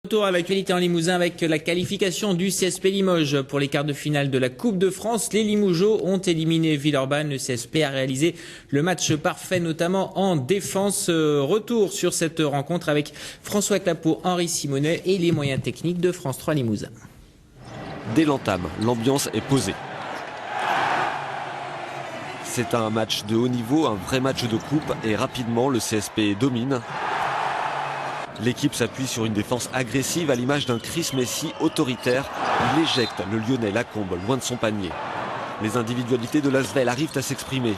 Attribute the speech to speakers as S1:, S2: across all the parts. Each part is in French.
S1: Retour à l'actualité en Limousin avec la qualification du CSP Limoges pour les quarts de finale de la Coupe de France. Les Limougeaux ont éliminé Villeurbanne. Le CSP a réalisé le match parfait, notamment en défense. Retour sur cette rencontre avec François Clapeau, Henri Simonet et les moyens techniques de France 3 Limousin.
S2: Dès l'entame, l'ambiance est posée. C'est un match de haut niveau, un vrai match de coupe et rapidement le CSP domine. L'équipe s'appuie sur une défense agressive à l'image d'un Chris Messi autoritaire. Il éjecte le Lyonnais Lacombe loin de son panier. Les individualités de l'Asvel arrivent à s'exprimer.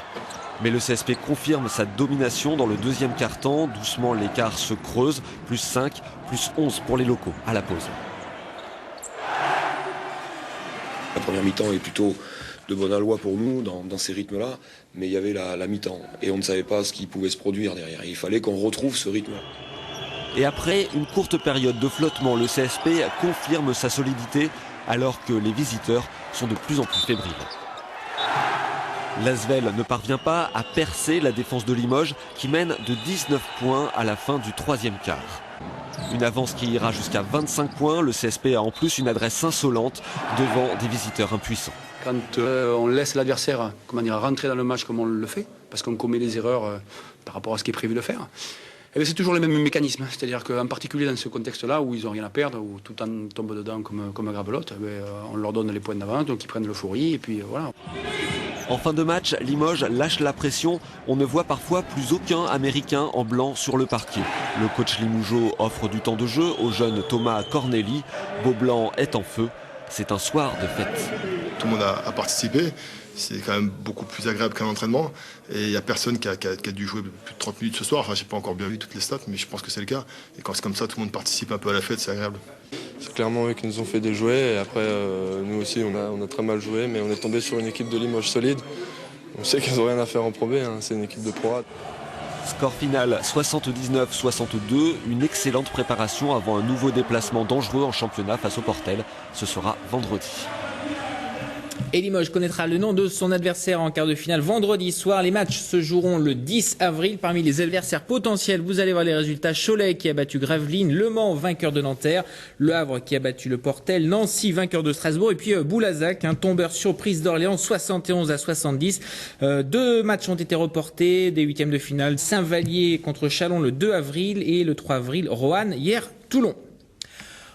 S2: Mais le CSP confirme sa domination dans le deuxième quart-temps. Doucement, l'écart se creuse. Plus 5, plus 11 pour les locaux à la pause.
S3: La première mi-temps est plutôt de bonne aloi pour nous dans ces rythmes-là. Mais il y avait la mi-temps et on ne savait pas ce qui pouvait se produire derrière. Il fallait qu'on retrouve ce rythme.
S2: Et après une courte période de flottement, le CSP confirme sa solidité alors que les visiteurs sont de plus en plus fébriles. L'Asvel ne parvient pas à percer la défense de Limoges qui mène de 19 points à la fin du troisième quart. Une avance qui ira jusqu'à 25 points. Le CSP a en plus une adresse insolente devant des visiteurs impuissants.
S4: Quand on laisse l'adversaire rentrer dans le match comme on le fait, parce qu'on commet des erreurs par rapport à ce qui est prévu de faire, c'est toujours les mêmes mécanismes. C'est-à-dire qu'en particulier dans ce contexte-là où ils n'ont rien à perdre, où tout le temps tombe dedans comme un grabelotte, on leur donne les points d'avance, donc ils prennent l'euphorie et puis voilà.
S2: En fin de match, Limoges lâche la pression. On ne voit parfois plus aucun Américain en blanc sur le parquet. Le coach limougeau offre du temps de jeu au jeune Thomas Corneli. Beaublanc est en feu. C'est un soir de fête.
S5: Tout le monde a participé. C'est quand même beaucoup plus agréable qu'un entraînement. Et il n'y a personne qui a dû jouer plus de 30 minutes ce soir. Enfin, je n'ai pas encore bien vu toutes les stats, mais je pense que c'est le cas. Et quand c'est comme ça, tout le monde participe un peu à la fête, c'est agréable.
S6: C'est clairement eux qui nous ont fait déjouer. Et après, nous aussi, on a très mal joué, mais on est tombé sur une équipe de Limoges solide. On sait qu'ils n'ont rien à faire en Pro B, hein. C'est une équipe de Pro A.
S2: Score final 79-62. Une excellente préparation avant un nouveau déplacement dangereux en championnat face au Portel. Ce sera vendredi.
S1: Et Limoges connaîtra le nom de son adversaire en quart de finale vendredi soir. Les matchs se joueront le 10 avril. Parmi les adversaires potentiels, vous allez voir les résultats. Cholet qui a battu Gravelines, Le Mans vainqueur de Nanterre, Le Havre qui a battu le Portel, Nancy vainqueur de Strasbourg et puis Boulazac, un tombeur surprise d'Orléans 71-70. Deux matchs ont été reportés des huitièmes de finale. Saint-Vallier contre Châlons le 2 avril et le 3 avril Roanne hier Toulon.